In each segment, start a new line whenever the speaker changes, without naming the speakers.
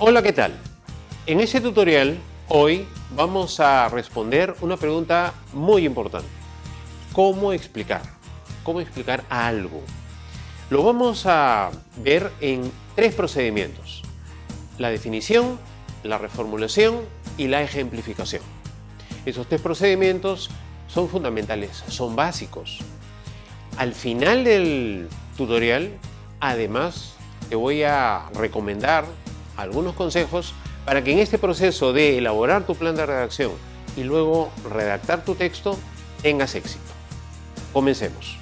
Hola, ¿qué tal? En este tutorial hoy vamos a responder una pregunta muy importante. ¿Cómo explicar? ¿Cómo explicar algo? Lo vamos a ver en tres procedimientos: la definición, la reformulación y la ejemplificación. Esos tres procedimientos son fundamentales, son básicos. Al final del tutorial, además, te voy a recomendar algunos consejos para que en este proceso de elaborar tu plan de redacción y luego redactar tu texto tengas éxito. Comencemos.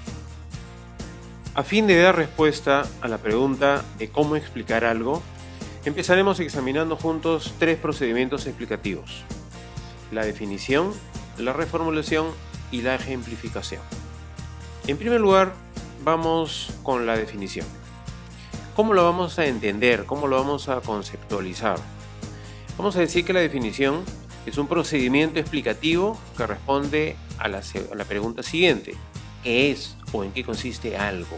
A fin de dar respuesta a la pregunta de cómo explicar algo, empezaremos examinando juntos tres procedimientos explicativos: la definición, la reformulación y la ejemplificación. En primer lugar, vamos con la definición. ¿Cómo lo vamos a entender? ¿Cómo lo vamos a conceptualizar? Vamos a decir que la definición es un procedimiento explicativo que responde a la pregunta siguiente: ¿qué es o en qué consiste algo?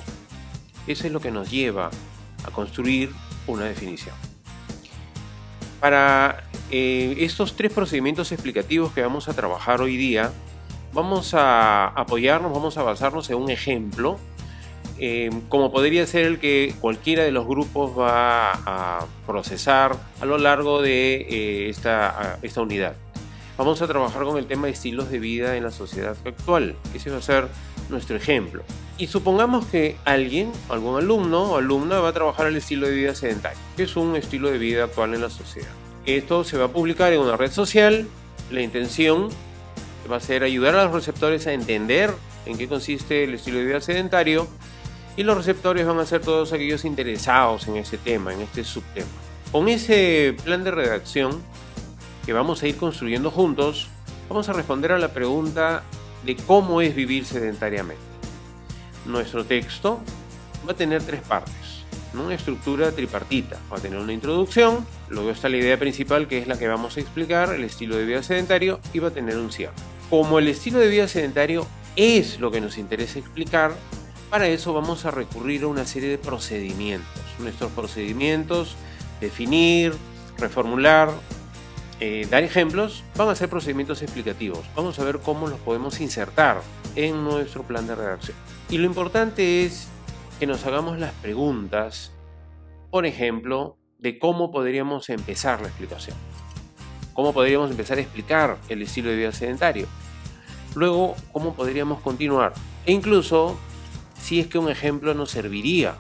Eso es lo que nos lleva a construir una definición. Para estos tres procedimientos explicativos que vamos a trabajar hoy día, vamos a apoyarnos, vamos a basarnos en un ejemplo, como podría ser el que cualquiera de los grupos va a procesar a lo largo de esta unidad. Vamos a trabajar con el tema de estilos de vida en la sociedad actual. Ese va a ser nuestro ejemplo. Y supongamos que algún alumno o alumna va a trabajar el estilo de vida sedentario, que es un estilo de vida actual en la sociedad. Esto se va a publicar en una red social. La intención va a ser ayudar a los receptores a entender en qué consiste el estilo de vida sedentario, y los receptores van a ser todos aquellos interesados en ese tema, en este subtema. Con ese plan de redacción que vamos a ir construyendo juntos, vamos a responder a la pregunta de cómo es vivir sedentariamente. Nuestro texto va a tener tres partes, una estructura tripartita. Va a tener una introducción, luego está la idea principal, que es la que vamos a explicar, el estilo de vida sedentario, y va a tener un cierre. Como el estilo de vida sedentario es lo que nos interesa explicar, para eso vamos a recurrir a una serie de procedimientos. Nuestros procedimientos: definir, reformular, dar ejemplos, van a ser procedimientos explicativos. Vamos a ver cómo los podemos insertar en nuestro plan de redacción. Y lo importante es que nos hagamos las preguntas, por ejemplo, de cómo podríamos empezar la explicación. ¿Cómo podríamos empezar a explicar el estilo de vida sedentario? Luego, ¿cómo podríamos continuar? E incluso, si es que un ejemplo nos serviría.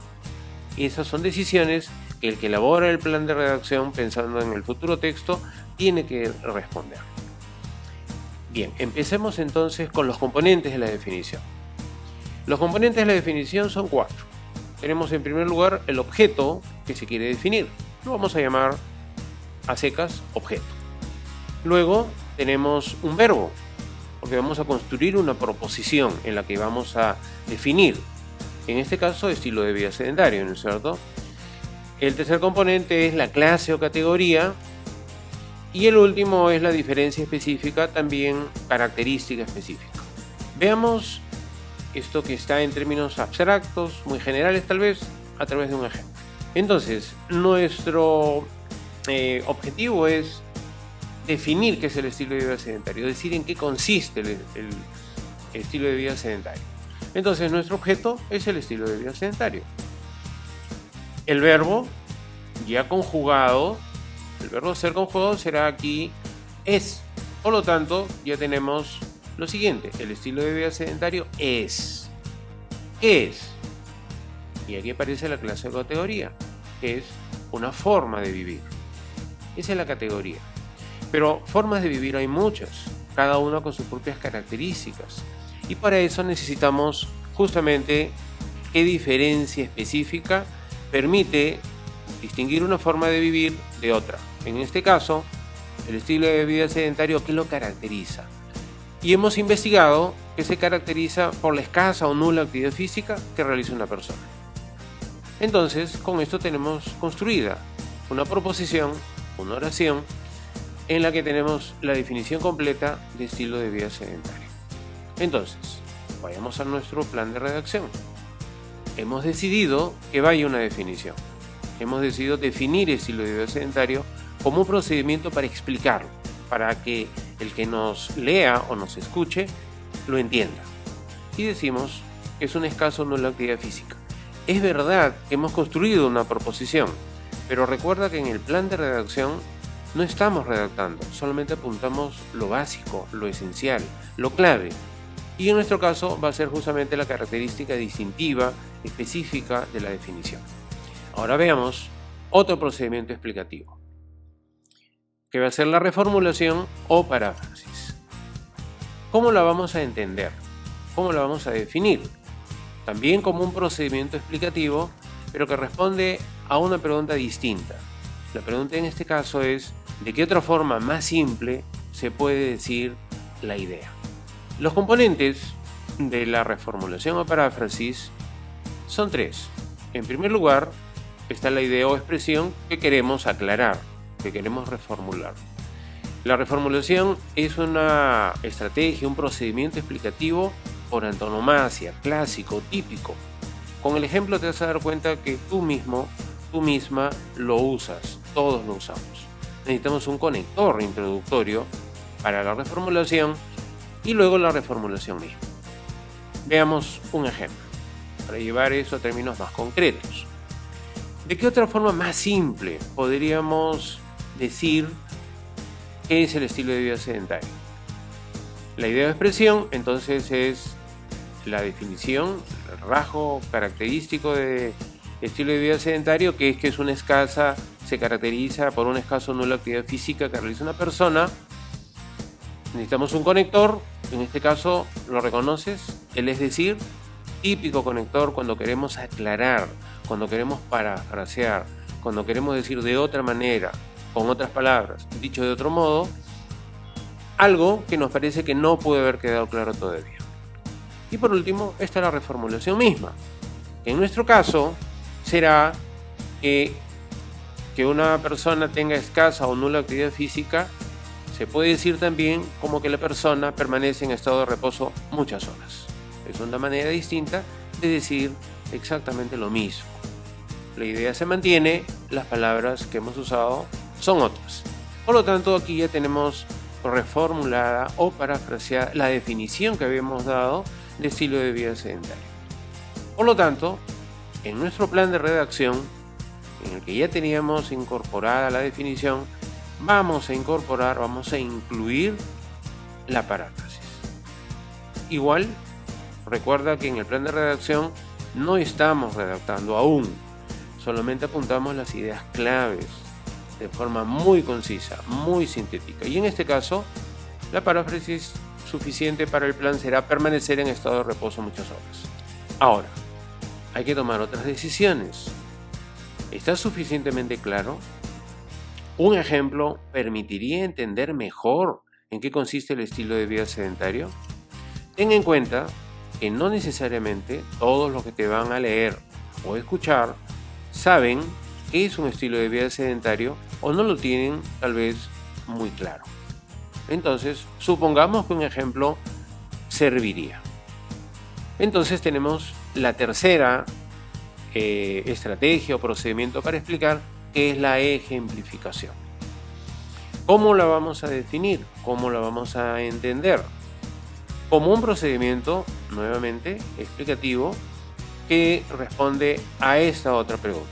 Y esas son decisiones que el que elabora el plan de redacción, pensando en el futuro texto, tiene que responder. Bien, empecemos entonces con los componentes de la definición. Los componentes de la definición son cuatro. Tenemos en primer lugar el objeto que se quiere definir. Lo vamos a llamar a secas objeto. Luego tenemos un verbo, porque vamos a construir una proposición en la que vamos a definir, en este caso, estilo de vida sedentario, ¿no es cierto? El tercer componente es la clase o categoría, y el último es la diferencia específica, también característica específica. Veamos esto que está en términos abstractos, muy generales tal vez, a través de un ejemplo. Entonces, nuestro objetivo es definir qué es el estilo de vida sedentario, decir en qué consiste el estilo de vida sedentario. Entonces, nuestro objeto es el estilo de vida sedentario. El verbo ya conjugado, el verbo ser conjugado será aquí es. Por lo tanto, ya tenemos lo siguiente: el estilo de vida sedentario es. ¿Qué es? Y aquí aparece la clase o categoría, que es una forma de vivir. Esa es la categoría. Pero formas de vivir hay muchas, cada una con sus propias características. Y para eso necesitamos justamente qué diferencia específica permite distinguir una forma de vivir de otra. En este caso, el estilo de vida sedentario, ¿qué lo caracteriza? Y hemos investigado que se caracteriza por la escasa o nula actividad física que realiza una persona. Entonces, con esto tenemos construida una proposición, una oración, en la que tenemos la definición completa de estilo de vida sedentario. Entonces, vayamos a nuestro plan de redacción. Hemos decidido que vaya una definición. hemos decidido definir estilo de vida sedentario como un procedimiento para explicarlo, para que el que nos lea o nos escuche lo entienda. Y decimos que es un escaso nula actividad física. Es verdad que hemos construido una proposición, pero recuerda que en el plan de redacción no estamos redactando, solamente apuntamos lo básico, lo esencial, lo clave. Y en nuestro caso va a ser justamente la característica distintiva, específica de la definición. Ahora veamos otro procedimiento explicativo, que va a ser la reformulación o paráfrasis. ¿Cómo la vamos a entender? ¿Cómo la vamos a definir? También como un procedimiento explicativo, pero que responde a una pregunta distinta. La pregunta en este caso es, ¿de qué otra forma más simple se puede decir la idea? Los componentes de la reformulación o paráfrasis son tres. En primer lugar, está la idea o expresión que queremos aclarar, que queremos reformular. La reformulación es una estrategia, un procedimiento explicativo por antonomasia, clásico, típico. Con el ejemplo te vas a dar cuenta que tú mismo, tú misma lo usas, todos lo usamos. Necesitamos un conector introductorio para la reformulación y luego la reformulación misma. Veamos un ejemplo, para llevar eso a términos más concretos. ¿De qué otra forma más simple podríamos decir qué es el estilo de vida sedentario? La idea de expresión, entonces, es la definición, el rasgo característico de estilo de vida sedentario, que se caracteriza por una escasa o nula actividad física que realiza una persona. Necesitamos un conector, en este caso lo reconoces, es decir, típico conector cuando queremos aclarar, cuando queremos parafrasear, cuando queremos decir de otra manera, con otras palabras, dicho de otro modo, algo que nos parece que no puede haber quedado claro todavía. Y por último está la reformulación misma, que en nuestro caso será que una persona tenga escasa o nula actividad física. Se puede decir también como que la persona permanece en estado de reposo muchas horas. Es una manera distinta de decir exactamente lo mismo. La idea se mantiene, las palabras que hemos usado son otras. Por lo tanto, aquí ya tenemos reformulada o parafraseada la definición que habíamos dado de estilo de vida sedentario. Por lo tanto, en nuestro plan de redacción, en el que ya teníamos incorporada la definición, vamos a incluir la paráfrasis. Igual, recuerda que en el plan de redacción no estamos redactando aún, solamente apuntamos las ideas claves de forma muy concisa, muy sintética. Y en este caso, la paráfrasis suficiente para el plan será permanecer en estado de reposo muchas horas. Ahora, hay que tomar otras decisiones. ¿Está suficientemente claro? Un ejemplo permitiría entender mejor en qué consiste el estilo de vida sedentario. Ten en cuenta que no necesariamente todos los que te van a leer o escuchar saben qué es un estilo de vida sedentario o no lo tienen tal vez muy claro. Entonces, supongamos que un ejemplo serviría. Entonces tenemos la tercera estrategia o procedimiento para explicar, que es la ejemplificación. ¿Cómo la vamos a definir? ¿Cómo la vamos a entender? Como un procedimiento, nuevamente, explicativo, que responde a esta otra pregunta.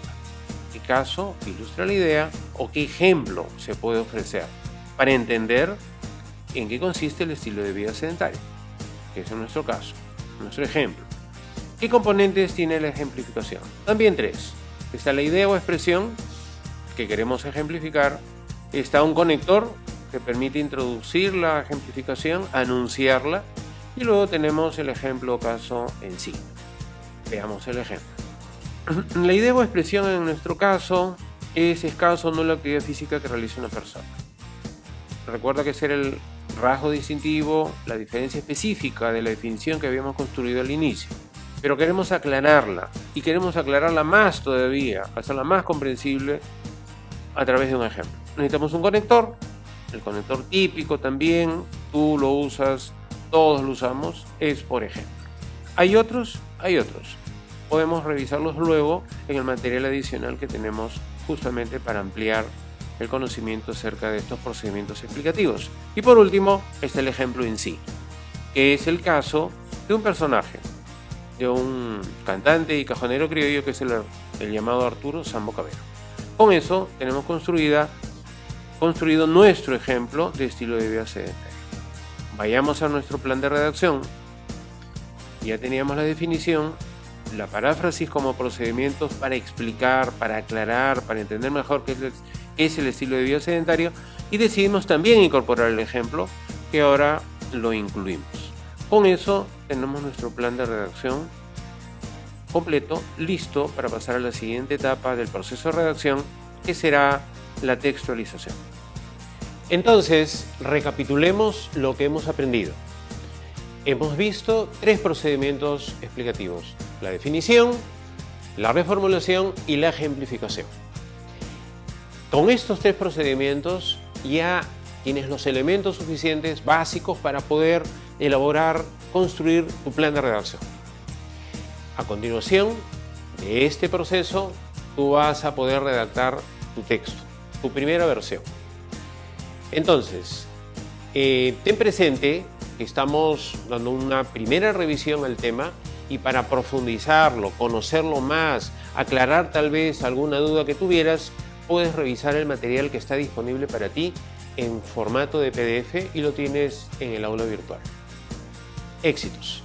¿Qué caso ilustra la idea o qué ejemplo se puede ofrecer para entender en qué consiste el estilo de vida sedentario? Que es en nuestro caso, nuestro ejemplo. ¿Qué componentes tiene la ejemplificación? También tres. Está la idea o expresión que queremos ejemplificar. Está un conector que permite introducir la ejemplificación, anunciarla. Y luego tenemos el ejemplo o caso en sí. Veamos el ejemplo. La idea o expresión en nuestro caso es escaso o nula actividad física que realiza una persona. Recuerda que ese era el rasgo distintivo, la diferencia específica de la definición que habíamos construido al inicio. Pero queremos aclararla, y queremos aclararla más todavía, hacerla más comprensible a través de un ejemplo. Necesitamos un conector, el conector típico también, tú lo usas, todos lo usamos, es por ejemplo. ¿Hay otros? Hay otros. podemos revisarlos luego en el material adicional que tenemos justamente para ampliar el conocimiento acerca de estos procedimientos explicativos. Y por último está el ejemplo en sí, que es el caso de un personaje, de un cantante y cajonero criollo que es el llamado Arturo Sambo Cabero. Con eso tenemos construido nuestro ejemplo de estilo de vida sedentario. Vayamos a nuestro plan de redacción. Ya teníamos la definición, la paráfrasis como procedimientos para explicar, para aclarar, para entender mejor qué es el estilo de vida sedentario, y decidimos también incorporar el ejemplo, que ahora lo incluimos. Con eso tenemos nuestro plan de redacción completo, listo para pasar a la siguiente etapa del proceso de redacción, que será la textualización. Entonces, recapitulemos lo que hemos aprendido. Hemos visto 3 procedimientos explicativos: la definición, la reformulación y la ejemplificación. Con estos 3 procedimientos ya tienes los elementos suficientes, básicos, para poder elaborar, construir tu plan de redacción. A continuación de este proceso, tú vas a poder redactar tu texto, tu primera versión. Entonces, ten presente que estamos dando una primera revisión al tema, y para profundizarlo, conocerlo más, aclarar tal vez alguna duda que tuvieras, puedes revisar el material que está disponible para ti en formato de PDF y lo tienes en el aula virtual. Éxitos.